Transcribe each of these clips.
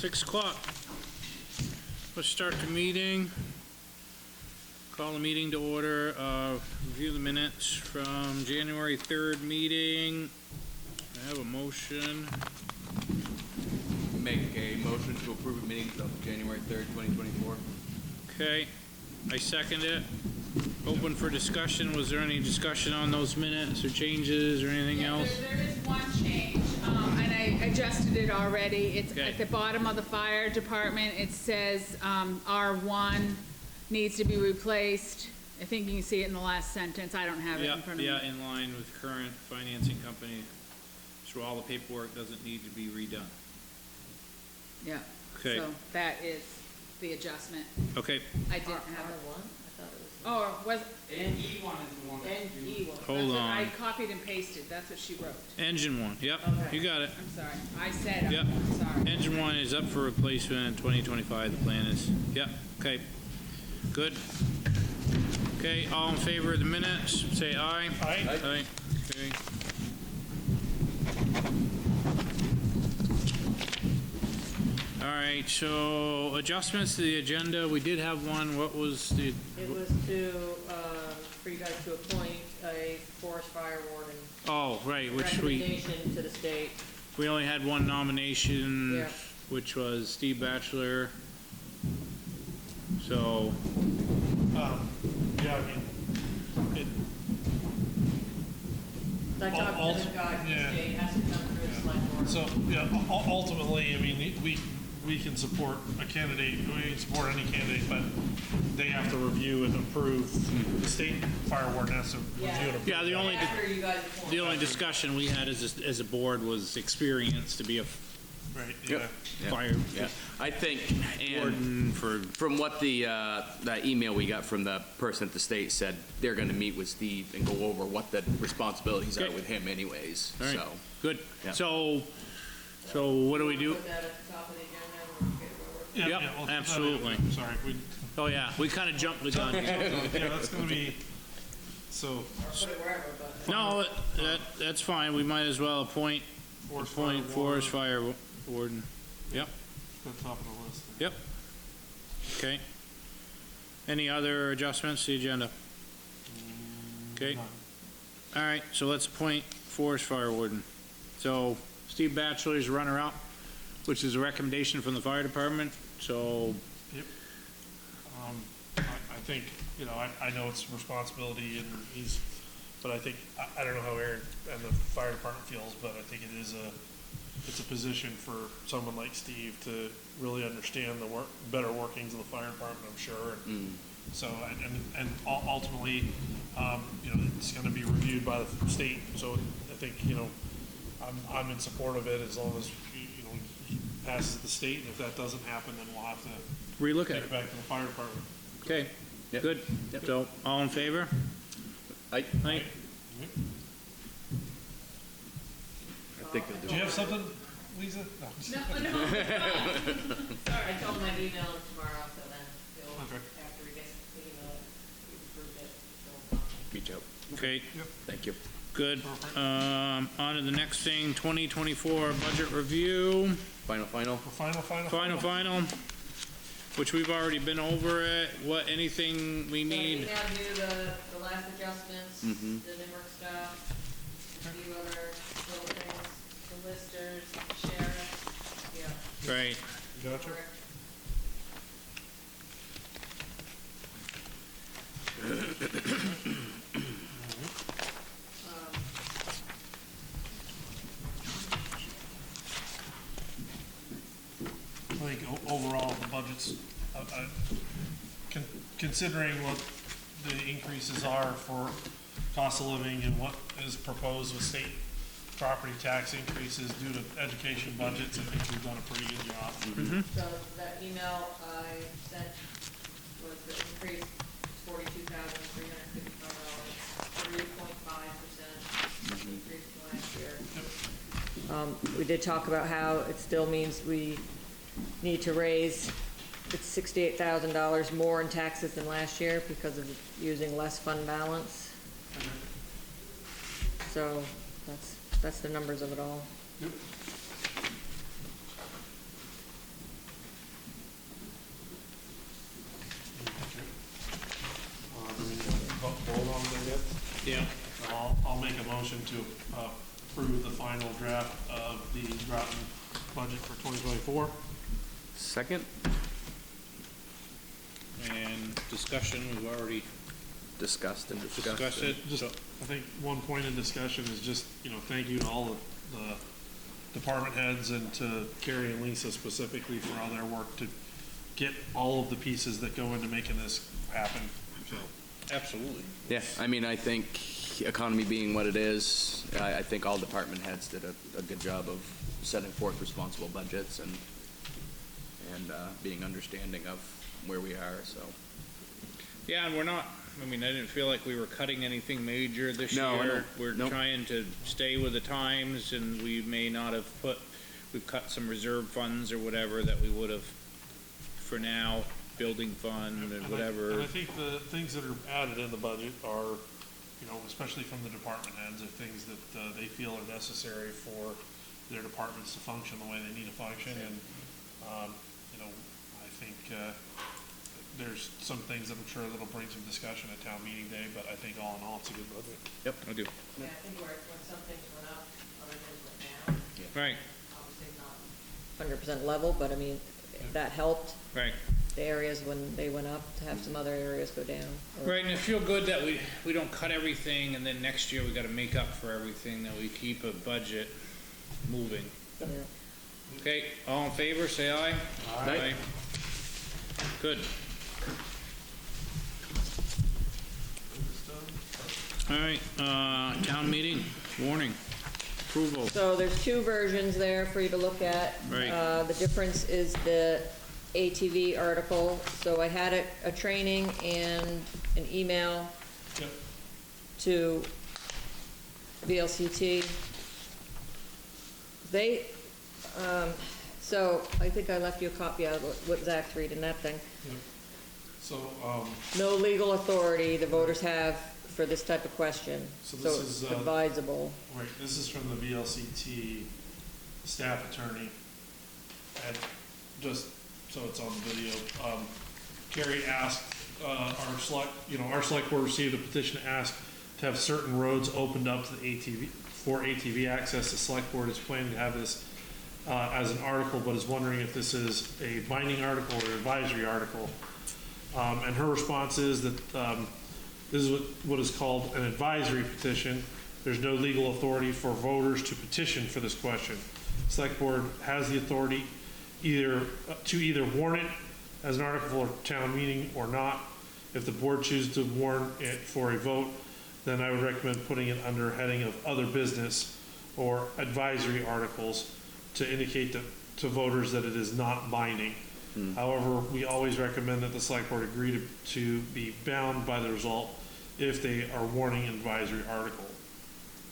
6 o'clock. Let's start the meeting. Call the meeting to order. Review the minutes from January 3rd meeting. I have a motion. Make a motion to approve the meetings of January 3rd, 2024. Okay, I second it. Open for discussion. Was there any discussion on those minutes or changes or anything else? There is one change, and I adjusted it already. It's Okay. at the bottom of the fire department. It says R1 needs to be replaced. I think you can see it in the last sentence. I don't have it in front of me. Yeah, in line with current financing company. So all the paperwork doesn't need to be redone. Yeah. Okay. So that is the adjustment. Okay, I didn't have it. R1? I thought it was. Oh, was, NE1 is the one. NE1. Hold that's what on. I copied and pasted. That's what she wrote. engine one, yep, Okay. you got it. I'm sorry. I said, Yep. I'm sorry. Engine one is up for replacement in 2025, the plan is, yep, okay, good. Okay, all in favor of the minutes, say aye. Aye. Aye, okay. All right, so adjustments to the agenda, we did have one, what was the, It was to, for you guys to appoint a forest fire warden. oh, right, which we Recommendation to the state. only had one nomination, Yeah. which was Steve Batchelor. So, Yeah, I mean, I talked to the guy from the Yeah. state, has to come through the select board. so, yeah, ultimately, I mean, we can support a candidate, we can support any candidate, but they have to review and approve, the state fire warden has to review and approve. yeah, the only, After you guys appoint. the only discussion we had as a board was experience to be a Right, yeah. fire Yeah, I think, and warden for, from what that email we got from the person at the state said, they're gonna meet with Steve and go over what the responsibilities are Okay. with him anyways, all right, so. good. Yeah. So what do we do? Put that at the top of the agenda and we'll get it over. Yeah, Yep, yeah, well, absolutely. Sorry, Oh, yeah, we kind of jumped the gun. yeah, that's gonna be, so, Or put it wherever, but. No, that's fine, we might as well appoint forest fire warden. Yep, the top of the list. yep. Okay. Any other adjustments to the agenda? Okay. None. All right, so let's appoint forest fire warden. So Steve Batchelor's runner-up, which is a recommendation from the fire department, so, Yep. I think, you know, I know it's responsibility and but I think, I don't know how Aaron and the fire department feels, but I think it's a position for someone like Steve to really understand the better workings of the fire department, I'm sure. So, and ultimately, you know, it's gonna be reviewed by the state, so I think, you know, I'm in support of it as long as, you know, he passes the state, and if that doesn't happen, then we'll have to relook at take it. it back to the fire department. Okay, Yep. good. Yep. So, all in favor? I Aye. think they'll do Do you it. have something, Lisa? No. No. Sorry, I told him I'd email him tomorrow, so then he'll, Okay. after he gets the email, we approved it, so. Reach out, Okay, thank you. good. On to the next thing, 2024 budget review. Final. Final, which we've already been over it. What, anything we So I need? emailed you the last adjustments, the Nimerick stuff, a few other little things, the listers, the sheriff, yeah. Right, Gotcha. correct. I think overall, the budget's, considering what the increases are for cost of living and what is proposed with state property tax increases due to education budgets, I think we've done a pretty good job. So that email I sent was the increase, $42,355, 3.5% increase from last year. We did talk about how it still means we need to raise, it's $68,000 more in taxes than last year because of using less fund balance. So that's the numbers of it all. motion to approve the final draft of the Groton budget for 2024. Second? And discussion, we've already Discussed and discussed. discussed it. Just, So- I think one point in discussion is just, thank you to all of the department heads and to Carrie and Lisa specifically for all their work to get all of the pieces that go into making this happen, so. Absolutely. Yeah, I mean, I think economy being what it is, I think all department heads did a good job of setting forth responsible budgets and being understanding of where we are, so. Yeah, and I didn't feel like we were cutting anything major this No, I year. don't. We're Nope. trying to stay with the times, and we may not have we've cut some reserve funds or whatever that we would have, for now, building fund and And whatever. I think the things that are added in the budget are, especially from the department heads, are things that they feel are necessary for their departments to function the way they need to function. And, I think there's some things that I'm sure that'll bring some discussion at town meeting day, but I think all in all, it's a good budget. Yep, I do. Yeah, I think when some things went up, other things went down, Right, obviously not. 100% level, but I mean, that helped right. the areas when they went up to have some other areas go down. or- Right, and it feel good that we don't cut everything, and then next year we gotta make up for everything, that we keep a budget moving. Yeah. Okay, all in favor, say aye. Aye. Good. All right, town meeting, warning, approval. So there's two versions there for you to look at. Right. The difference is the ATV article. So I had a training and an email Yep. to VLCT. They, so I think I left you a copy of what Zach's reading, that thing. Yep. So, No legal authority the voters have for this type of question. So this is, it's advisable. right, this is from the VLCT staff attorney. And just so it's on the video, Carrie asked, our select board received a petition to ask to have certain roads opened up to the for ATV access. The select board is planning to have this as an article, but is wondering if this is a binding article or advisory article. And her response is that this is what is called an advisory petition. There's no legal authority for voters to petition for this question. Select board has the authority to either warn it as an article for town meeting or not. If the board chooses to warn it for a vote, then I would recommend putting it under heading of other business or advisory articles to indicate to voters that it is not binding. However, we always recommend that the select board agree to be bound by the result if they are warning an advisory article.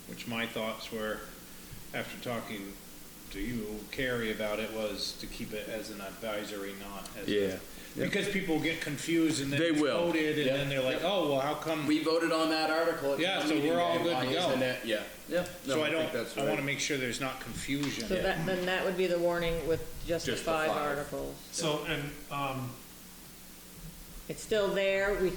Which my thoughts were, after talking to you, Carrie, about it, was to keep it as an advisory, not as Yeah. because people get confused and then They it's will. voted, and Yep. then they're like, oh, well, how come? We voted on that article. At Yeah, town so meeting we're all day. good Why to go. isn't it? Yeah. Yeah. No, So I think that's I wanna right. make sure there's not confusion. So then that would be the warning with just the Just the 5 5. articles. So, and, It's still there, you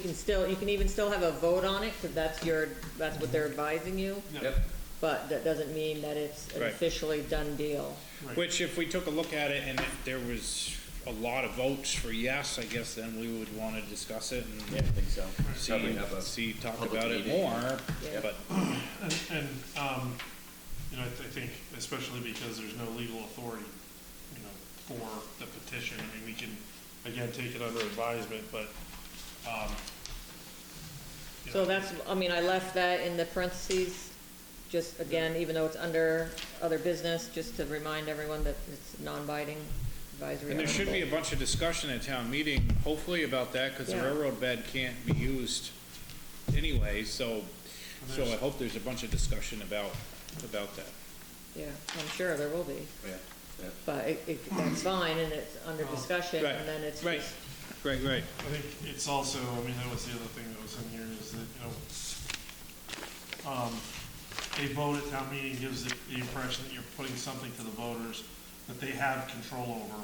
can even still have a vote on it, because that's what they're advising you, Yep. but that doesn't mean that it's an Right. officially done deal. Which, if we took a look at it and if there was a lot of votes for yes, I guess then we would wanna discuss it and Yeah, I think so. Probably have a talk public about it meeting. more, Yeah. but, I think especially because there's no legal authority, for the petition. I mean, we can, again, take it under advisement, but, So that's, I left that in the parentheses, just again, even though it's under other business, just to remind everyone that it's non-binding advisory. and there should be a article. bunch of discussion at town meeting, hopefully about that, cause the Yeah. railroad bed can't be used anyway, so I hope there's a bunch of discussion about that. Yeah, I'm sure there will be, Yeah. Yeah. but that's fine, and it's under discussion, Right, and then it's right. just, Right, right. I think it's also, that was the other thing that was in here is that, a vote at town meeting gives the impression that you're putting something to the voters that they have control over,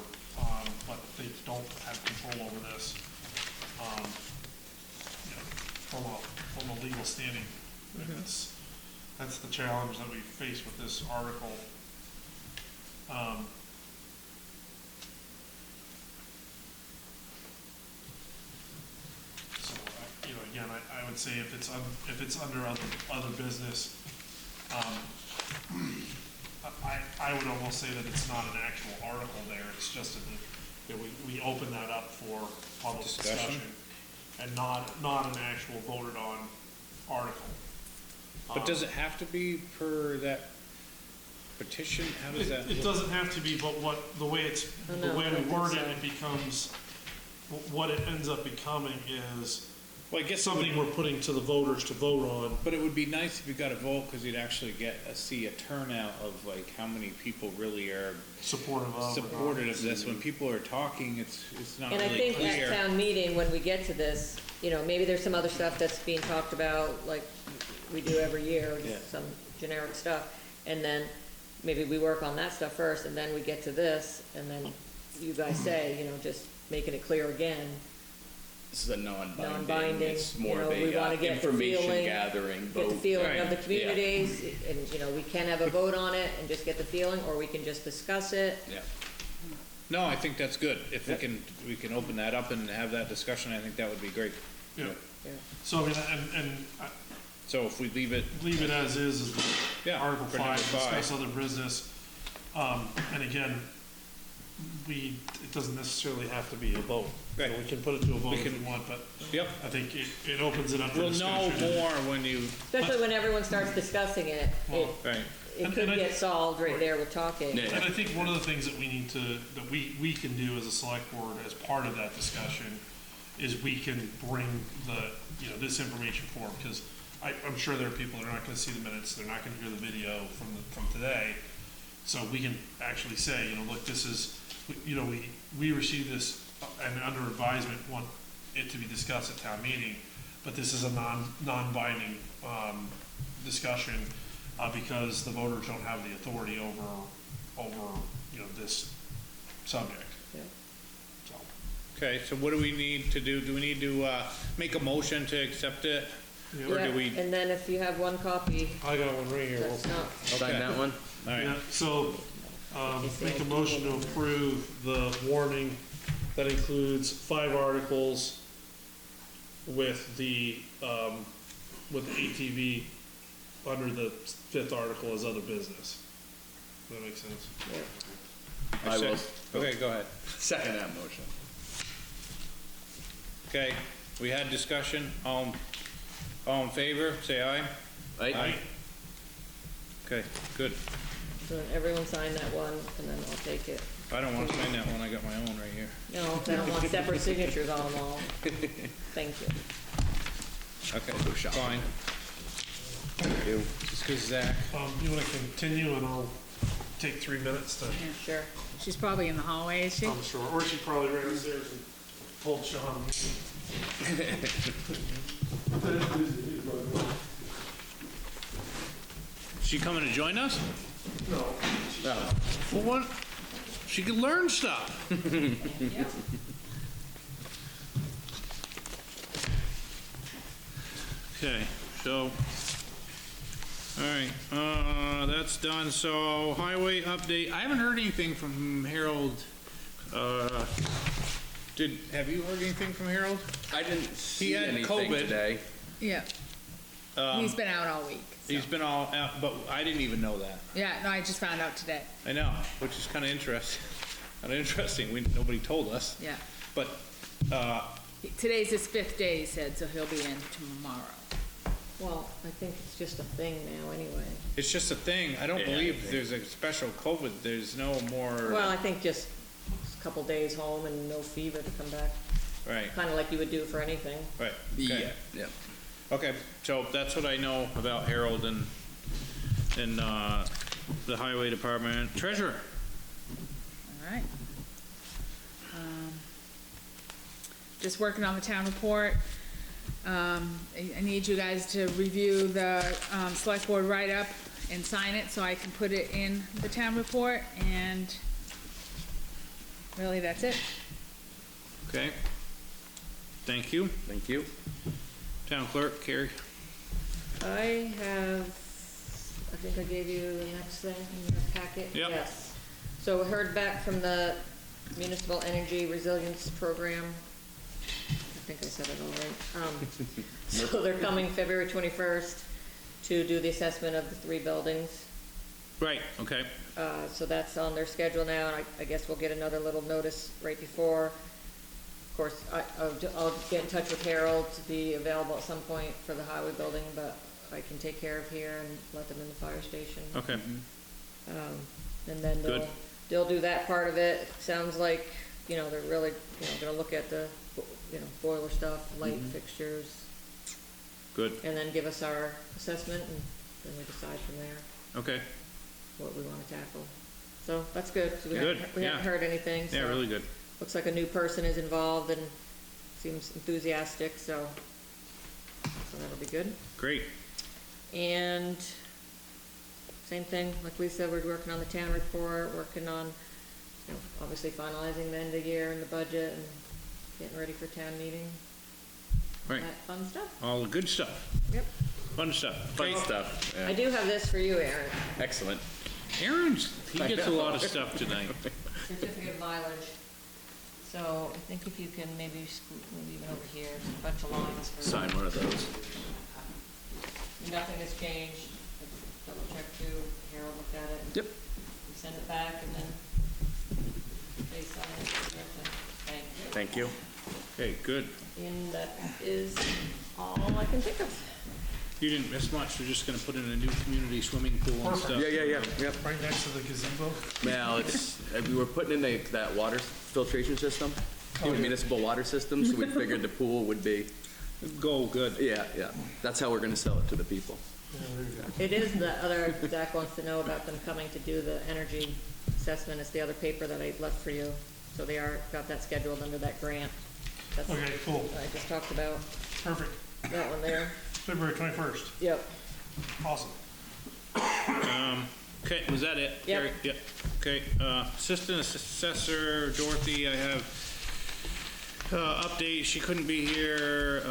but they don't have control over this, from a legal standing. And it's, that's the challenge that we face with this article. So, you know, again, I would say if it's under other business, I would almost say that it's not an actual article there, it's just that we open that up for public discussion and not an actual voted on article. But does it have to be per that petition? How does that? It doesn't have to be, but the way no, I we don't word think it, so. it becomes, what it ends up becoming is Well, I guess something we're putting to the voters to vote on. but it would be nice if you got a vote, because you'd actually see a turnout of like how many people really are Supportive of. supportive of this. When people are talking, it's not And I really think clear. at town meeting, when we get to this, you know, maybe there's some other stuff that's being talked about, like we do every year, Yeah. some generic stuff. And then maybe we work on that stuff first, and then we get to this, and then you guys say, you know, just making it clear again. This is a non-binding, Non-binding, it's more you know, of we wanna a get the information feeling, gathering Get the vote. feeling of the Right. communities, and, you know, we can have a vote on it and just get the feeling, or we can just discuss it. Yeah, No, I think that's good. If we can open that up and have that discussion, I think that would be great. Yeah. Yeah. So, I mean, and So if we leave it, leave it as is yeah, Article for 5, number discuss 5. other business. And again, it doesn't necessarily have to be a vote. You know, Right. we can put it to a vote We if can- we want, but Yep, I think it opens it up for we'll know discussion. more when you, Especially when everyone starts discussing it, Well, right, it And- could and I- get solved right there with talking. Yeah. And I think one of the things that we can do as a select board as part of that discussion is we can bring this information forward, because I'm sure there are people that are not gonna see the minutes, they're not gonna hear the video from today. So we can actually say, you know, look, this is, you know, we received this and under advisement want it to be discussed at town meeting, but this is a non-binding, discussion, because the voters don't have the authority over, you know, this subject, Yeah. so. okay, so what do we need to do? Do we need to, make a motion to accept it? Or Yeah, do we, and then if you have one copy, I got one right here. that's not, sign Okay. that one? all right, Yeah, so, make a motion to approve the warning that includes 5 articles with the ATV under the 5th article as other business. Does that make sense? yeah. I will okay, go ahead. second that motion. Okay, we had discussion, all in favor, say aye. Right? Okay, good. So then everyone sign that one, and then I'll take it. I don't want to sign that one, I got my own right here. No, I don't want separate signatures on them all. Thank you. Okay, go shopping. fine. Thank you. Just 'cause Zach, You wanna continue and I'll take 3 minutes to, Sure. She's probably in the hallway, is she? I'm sure, or she probably ran upstairs and told Sean. she coming to join us? No. Oh, Well, what? She could learn stuff. Okay, so, all right, that's done. So highway update, I haven't heard anything from Harold. Have you heard anything from Harold? I didn't see had anything COVID. today. Yeah. He's been out all week. so. He's been all out, but I didn't even know that. Yeah, no, I just found out today. I know, which is kind of interesting. Nobody told us. Yeah. But, Today's his 5th day, he said, so he'll be in tomorrow. Well, I think it's just a thing now, anyway. it's just a thing. I don't Yeah, believe there's a special COVID. There's no more. Well, I think just a couple days home and no fever to come back, Right, kind of like you would do for anything. right. Yeah, Okay. yeah. Okay, so that's what I know about Harold and the highway department. Treasurer. All right. Just working on the town report. I need you guys to review the, select board write-up and sign it so I can put it in the town report, and really, that's it. Okay. Thank you. Thank you. Town clerk, Carrie. I have I think I gave you the next thing in your packet. Yep. Yes. So we heard back from the Municipal Energy Resilience Program. I think I said it all right. So they're coming February 21st to do the assessment of the 3 buildings. Right, okay. So that's on their schedule now, and I guess we'll get another little notice right before. Of course, I'll get in touch with Harold to be available at some point for the highway building, but I can take care of here and let them in the fire station. Okay, And then Good. they'll do that part of it. Sounds like, they're really, gonna look at the, boiler stuff, light fixtures, good, and then give us our assessment, and then we decide from there okay. what we wanna tackle. So that's good, 'cause we Good, haven't yeah. heard anything, so. Yeah, really good. Looks like a new person is involved and seems enthusiastic, so that'll be good. Great. And same thing, like we said, we're working on the town report, working on, obviously finalizing the end of the year and the budget and getting ready for town meeting. Right, That fun stuff. all the good stuff, Yep. fun stuff. Fun Okay. stuff. I Yeah. do have this for you, Aaron. Excellent. He gets a lot of stuff tonight. Certificate of mileage. So I think if you can maybe scoot, maybe even over here, there's a bunch of lines for. Sign one of those. Nothing has changed. Double check too. Harold looked at it. Yep. We send it back and then they sign it. Thank you. Thank you. Okay, good. And that is all I can think of. You didn't miss much, we're just gonna put in a new community swimming pool and Perfect. stuff. Yep. Right next to the gazebo. Well, we were putting in that water filtration system, municipal water system, so we figured the pool would be, Go, good. yeah. That's how we're gonna sell it to the people. Yeah, there you go. It is the other, Zach wants to know about them coming to do the energy assessment. It's the other paper that I left for you. So they got that scheduled under that grant. That's what Okay, cool. I just talked about, Perfect. that one there. February 21st. Yep. Awesome. Okay, was that it? Yep. Gary? Yep. Okay, Assistant Assessor Dorothy, I have, update, she couldn't be here,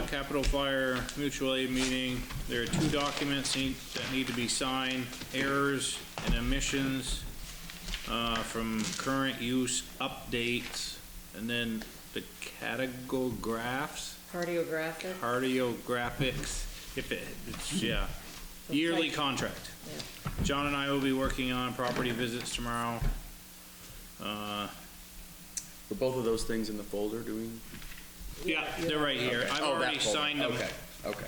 Capital Fire Mutual Aid meeting. There are 2 documents that need to be signed, errors and omissions, from current use updates, and then the categographs. Cardiographics, yeah. Yearly type- contract. Yeah. John and I will be working on property visits tomorrow. Were both of those things in the folder, do we? Yeah, they're right here. I've Oh, that already folder. signed them. Okay.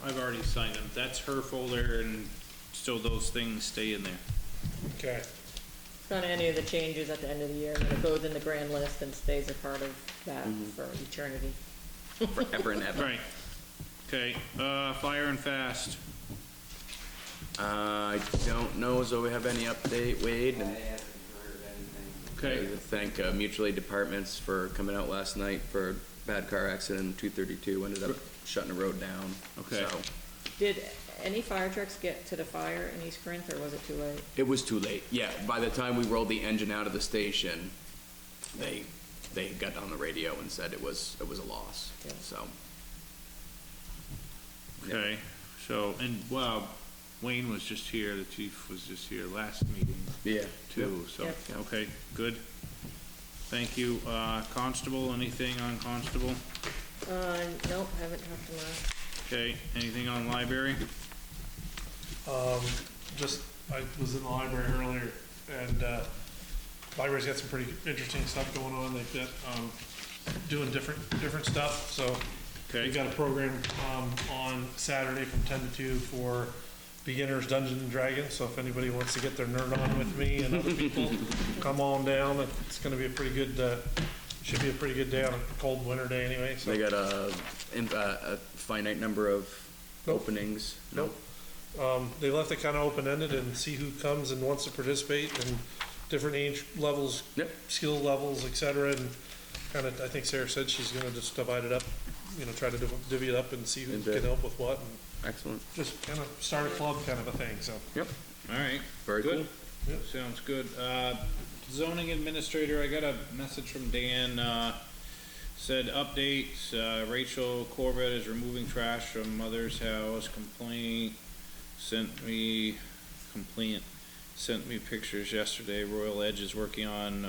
I've already signed them. That's her folder, and so those things stay in there. Okay. It's not any of the changes at the end of the year, and then it goes in the grand list and stays a part of that for eternity. Forever and ever. Right. Okay, Fire and Fast. I don't know as though we have any update, Wade, and Okay, I thank mutual aid departments for coming out last night for a bad car accident, 232, ended up shutting the road down. Okay. So, Did any fire trucks get to the fire in East Corinth, or was it too late? it was too late, yeah. By the time we rolled the engine out of the station, they got on the radio and said it was a loss, Yeah. so. okay, so, and, wow, Wayne was just here, the chief was just here last meeting Yeah. too, so, Yep. okay, good. Thank you. Constable, anything on Constable? Nope, haven't talked to Mark. Okay, anything on library? I was in the library earlier, and library's got some pretty interesting stuff going on. They've got doing different stuff. So Okay. we've got a program on Saturday from 10 to 2 for beginners Dungeons and Dragons. So if anybody wants to get their nerd on with me and other people, come on down. It's going to be a pretty good. Should be a pretty good day on a cold winter day anyway. So. They got a finite number of Nope. openings? Nope. They left it kind of open-ended and see who comes and wants to participate and different age levels, Yep. skill levels, et cetera, and kind of, I think Sarah said she's gonna just divide it up, try to divvy it up and see who Into- can help with what, and Excellent. just kind of start a club kind of a thing, so. Yep. All right. Very Good. cool. Yep. Sounds good. Zoning administrator, I got a message from Dan, said updates, Rachel Corbett is removing trash from mother's house, complaint. sent me pictures yesterday. Royal Edge is working on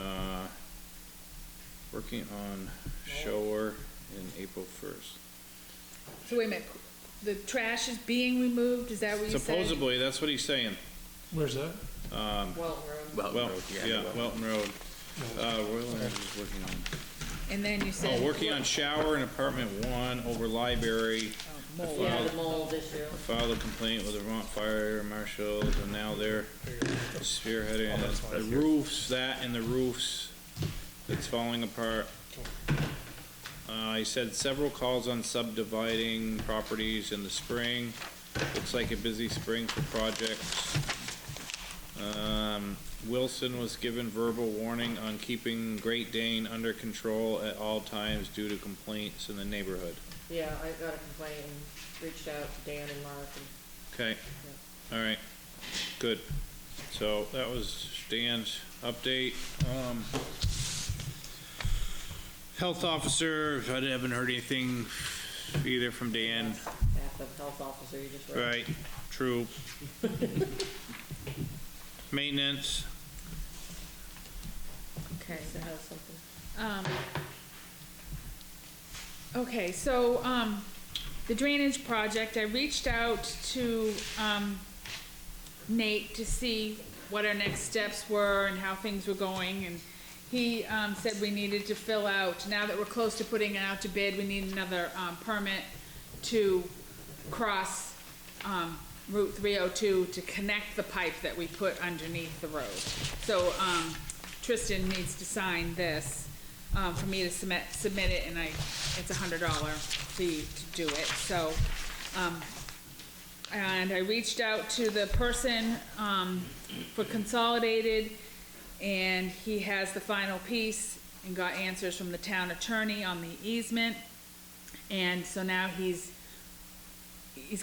shower in April 1st. So wait a minute, the trash is being removed, is that what you said? Supposedly, that's what he's saying. Where's that? Welton Road. Well, Yeah, Welton Road. Royal Edge is working on. And then you said. Working on shower in apartment 1 over library. Mold. Yeah, the mold issue. Filed a complaint with the Vermont Fire Marshals, and now they're spearheading it. The roofs, that and the roofs, it's falling apart. He said several calls on subdividing properties in the spring. Looks like a busy spring for projects. Wilson was given verbal warning on keeping Great Dane under control at all times due to complaints in the neighborhood. Yeah, I got a complaint and reached out to Dan and Mark and, Okay, all right, good. So that was Dan's update. Health officer, I haven't heard anything either from Dan. half the health officer you just read. Right, true. Maintenance, Okay. Lisa has something. Okay, so, the drainage project, I reached out to, Nate to see what our next steps were and how things were going, and he, said we needed to fill out, now that we're close to putting it out to bid, we need another, permit to cross, Route 302 to connect the pipe that we put underneath the road. So, Tristan needs to sign this, for me to submit it, and it's $100 fee to do it, so, and I reached out to the person, for Consolidated, and he has the final piece, and got answers from the town attorney on the easement, and so now he's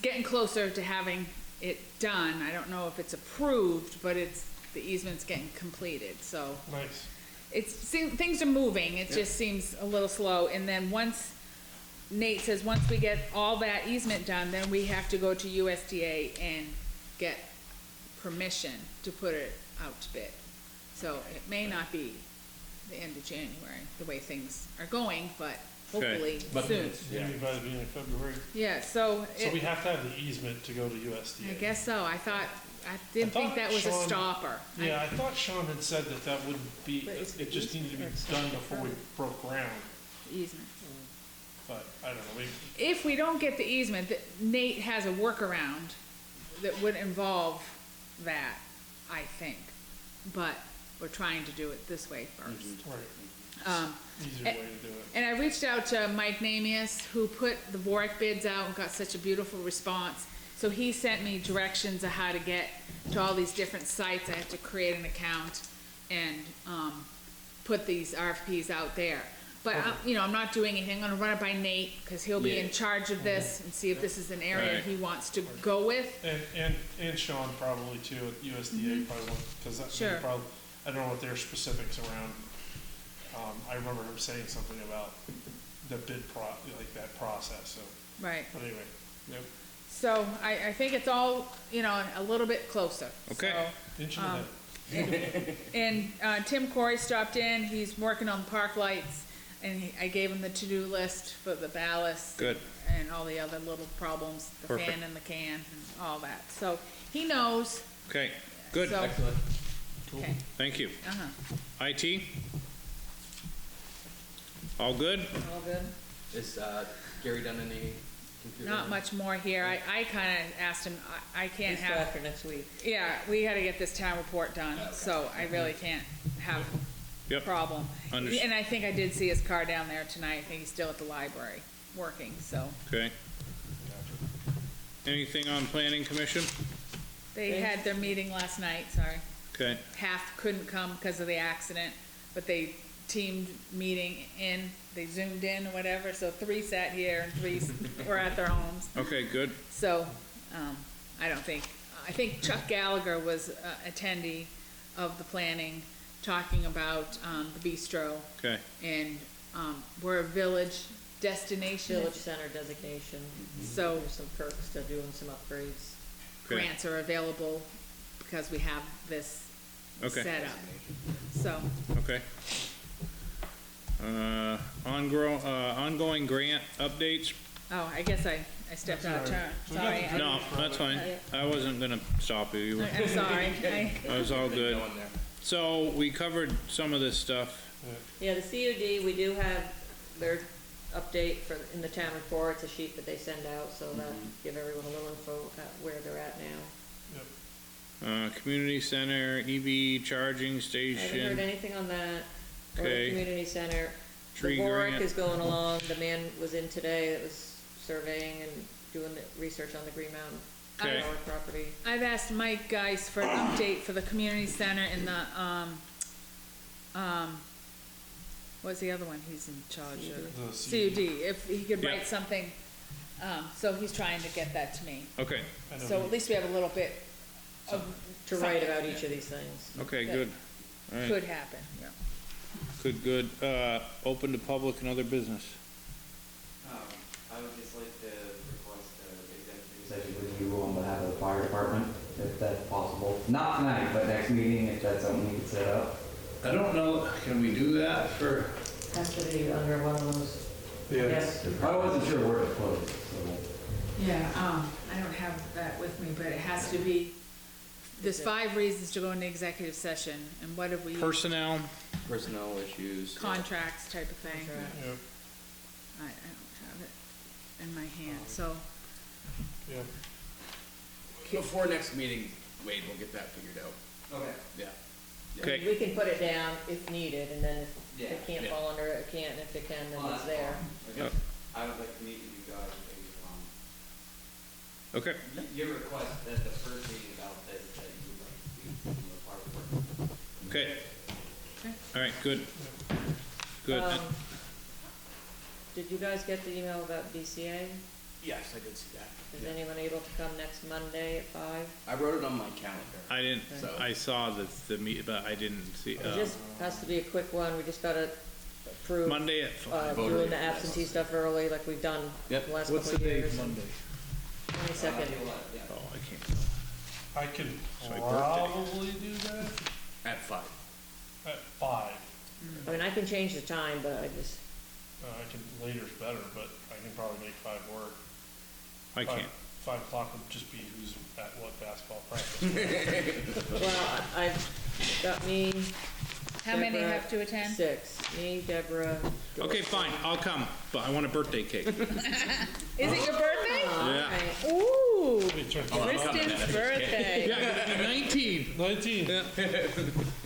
getting closer to having it done. I don't know if it's approved, but the easement's getting completed, so. Nice. Things are moving, it just seems a little slow, and then Nate says, once we get all that easement done, then we have to go to USDA and get permission to put it out to bid. So it may not be the end of January, the way things are going, but hopefully soon. Maybe by the beginning of February. Yeah, so So we have to have the easement to go to USDA. I guess so, I didn't think that was a Sean- stopper. Yeah, I thought Sean had said that wouldn't be, But it's it just needed to be or done before we broke ground, Easement. but I don't know, maybe. If we don't get the easement, Nate has a workaround that would involve that, I think. But we're trying to do it this way first. Right. Easier way to do it. And I reached out to Mike Namias, who put the Boric bids out and got such a beautiful response. So he sent me directions of how to get to all these different sites. I have to create an account and, put these RFPs out there. But, I'm not doing anything. I'm gonna run it by Nate, cause he'll be in charge of this and see if this is an area Right. he wants to go with. And Sean probably too, at USDA probably, because that's Sure. probably, I don't know what their specifics around. I remember him saying something about the bid like that process, so, Right. but anyway, yep. So I think it's all, a little bit closer. Okay. So, Inch in the head. and Tim Corey stopped in, he's working on the park lights, and I gave him the to-do list for the ballast. Good. And all the other little problems, the fan Perfect. and the can, and all that. So, he knows, okay, good, so, excellent. okay, thank you. uh-huh. IT? All good? All good? Is Gary done any computer? Not much more here. I kinda asked him, I can't It's have, after next week. yeah, we gotta get this town report done, so I really can't have Yep. problem. Unders- And I think I did see his car down there tonight, I think he's still at the library, working, so. Okay. Anything on planning commission? They had their meeting last night, sorry. Okay, Half couldn't come because of the accident, but they teamed meeting in, they zoomed in or whatever, so 3 sat here and 3 were at their homes. okay, good, So, I think Chuck Gallagher was attendee of the planning, talking about, the bistro, okay, and, we're a village destination. Village center designation. So, There's some perks to doing some upgrades. Okay. grants are available because we have this Okay. set up. So, Okay. Ongoing grant updates? oh, I guess I stepped out of turn, sorry. No, that's fine. I wasn't gonna stop you. You were, I'm sorry. that was all good. Going there. So, we covered some of this stuff. Yeah, the CUD, we do have their update for, in the town report, it's a sheet that they send out, so that give everyone a little info at where they're at now. Community center, EV charging I haven't heard station, anything on that, or the Okay. community center. Tree The Boric grant. is going along, the man was in today that was surveying and doing the research on the Green Mountain Okay. Power property. I've asked Mike Geis for an update for the community center and the, what's the other one he's in charge of? The CUD, if he could Yeah. write something, so he's trying to get that to me. okay, I know So he- at least we have a little bit of. To write something about each of these things. okay, Yeah. good. All right, Could happen, yeah. good. Open to public and other business. I would just like to request an executive session with you on behalf of the fire department, if that's possible. Not tonight, but next meeting, if that's something we could set up. I don't know, can we do that for? Has to be under one of those. Yes. I wasn't sure where to put it, so. Yeah, I don't have that with me, but it has to be, there's 5 reasons to go into executive session, and what have we, Personnel, Personnel issues. contracts type of thing. Yeah, I don't have it in my hand, so, yeah. Before next meeting, Wade, we'll get that figured out. Okay. Yeah. Okay. We can put it down if needed, and then if Yeah. it can't Yeah. fall under it, it can't, and if it can, then Well, it's that's there. fine. Yep. I would like to meet with you guys, okay, your request at the first meeting about this, that you would like to speak from the fire department. okay. Okay. All right, good. Good. Did you guys get the email about BCA? Yes, I did see that. Is anyone able to come next Monday at 5? I wrote it on my calendar. I didn't, So- I saw the meet, but I didn't see, It just has to be a quick one, we just gotta approve, Monday at doing the absentee stuff early, like we've done Yep. the last couple of years. Monday? 22nd. Yeah. Oh, I can't. I can my birthday. probably do that At 5. at 5. I mean, I can change the time, but I just, I can, later's better, but I can probably make 5 work. I can't. 5 o'clock would just be who's at what basketball practice. well, I've got me, how many Deborah, have to attend? 6, me, Deborah. Okay, fine, I'll come, but I want a birthday cake. Is it your birthday? Yeah. Alright. Ooh, Hey, check Oh, I'm that out. coming Kristen's then. birthday. Yeah, I'm 19. 19. Yeah.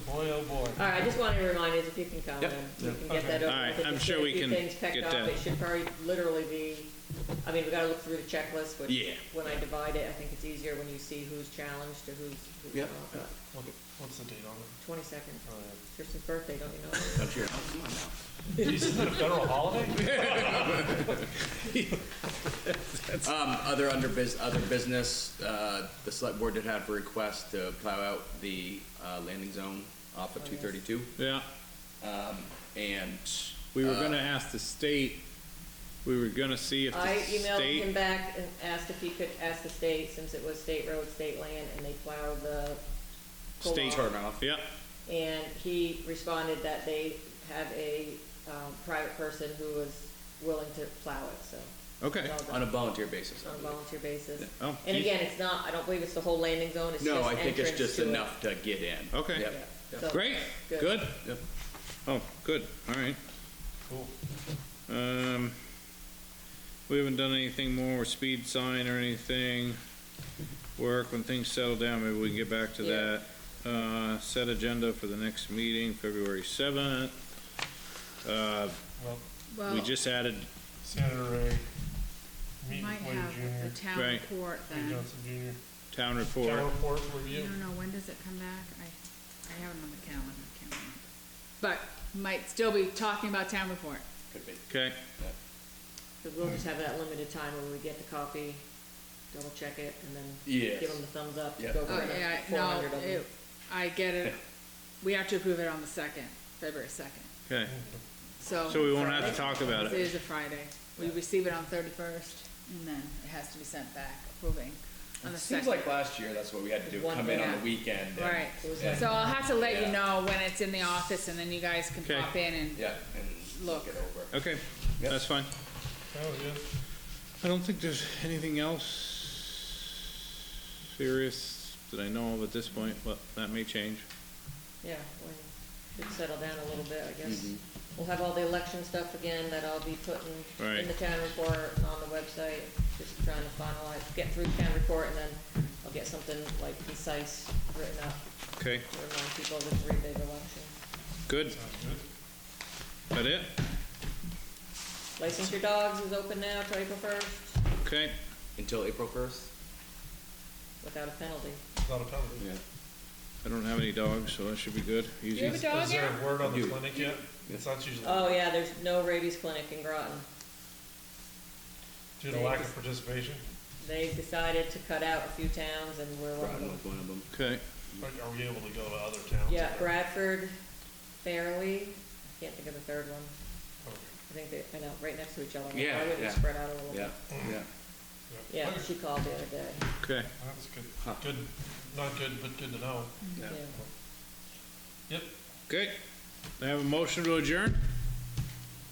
Boy, oh boy. All right, I just wanted to remind you if you can come, Yep. then we can get that over. All right, with. I'm Just sure get a we few can things picked get up. that. It should probably literally be, I mean, we gotta look through the checklist, but Yeah. when I divide it, I think it's easier when you see who's challenged to who's Yep. not. But What's the date on it? 22nd, Oh, Kristen's birthday, don't you know? Don't you? Oh, come on now. yeah. Isn't that a federal holiday? Other business, the select board did have a request to plow out the, landing zone off of 232. Yeah, And we were gonna ask the state, we were gonna see if I the emailed him state, back and asked if he could ask the state, since it was state road, state land, and they plowed the State- pull-off. turn off. yeah, And he responded that they have a, private person who was willing to plow it, so. okay. it's all done On a volunteer basis. On a volunteer basis. Oh, And geez. again, it's not, I don't believe it's the whole landing zone, it's just No, I think it's entrance just to it. enough to get in. Okay. Yep. Yeah. So, Great, Good. good. Yep. Oh, good, all right. Cool. We haven't done anything more with speed sign or anything. Work, when things settle down, maybe we can get back to Yeah. that. Set agenda for the next meeting, February 7th. Well, We Well, just added, Senator Ray, we meet might Wade have the Jr., town Right. report Wade then. Johnson Jr. town Town report. report I review. don't know, when does it come back? I have it on the calendar, I can't remember. But might still be talking about town report. Could be. Okay, Cause we'll just have that limited time when we get the copy, double check it, and then Yes. give them the thumbs up to Yep. go Oh, for yeah, the 400 no, of them. I get it. We have to approve it on the 2nd, February 2nd. okay. So. So we won't have to talk about It it. is a Friday. We receive it on 31st, and then it has to be sent back approving. on the Seems second. like last year, that's what we had to do, One come in on day. the weekend. and- Right, It was Yeah. so I'll have to let you Yeah. know when it's in the office, and then you guys can Okay. pop in and, Yeah, and Look. look it over. Okay, Yep. that's fine. Oh, yeah. I don't think there's anything else serious that I know of at this point, but that may change. Yeah, when it settle down a little bit, I guess. Mhm. We'll have all the election stuff again that I'll be putting Right. in the town report and on the website. Just trying to finalize, get through the town report, and then I'll get something like concise written up Okay, to remind people of the 3 big elections. good. Sounds good. That it? License your dogs is open now till April 1st, Okay, Until April 1st? without a penalty. Not a penalty. Yeah. I don't have any dogs, so that should be good. you have a Easy. dog Is there yet? a word on the You. clinic yet? It's not usually, Oh, yeah, there's no rabies clinic in Groton. due to lack of participation. They've decided to cut out a few towns, and we're one of Groton them. was one of them. Okay, Are we able to go to other towns? Yeah, Bradford, Fairleigh, I can't think of the third one. Okay. I think they, I know, right next to each other. Yeah, Why wouldn't yeah. it spread out a little Yeah, bit? yeah. Yeah, Okay. she called the other day. okay. That's good. Huh. Good, not good, but good to know. Yeah. Yeah. Yep, Okay, I have a motion to adjourn?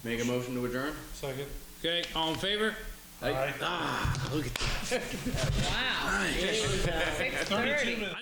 Make a motion to adjourn? second. Okay, all in favor? Aye. Ah, look at that. Wow, Nice. 6:30. 32 minutes.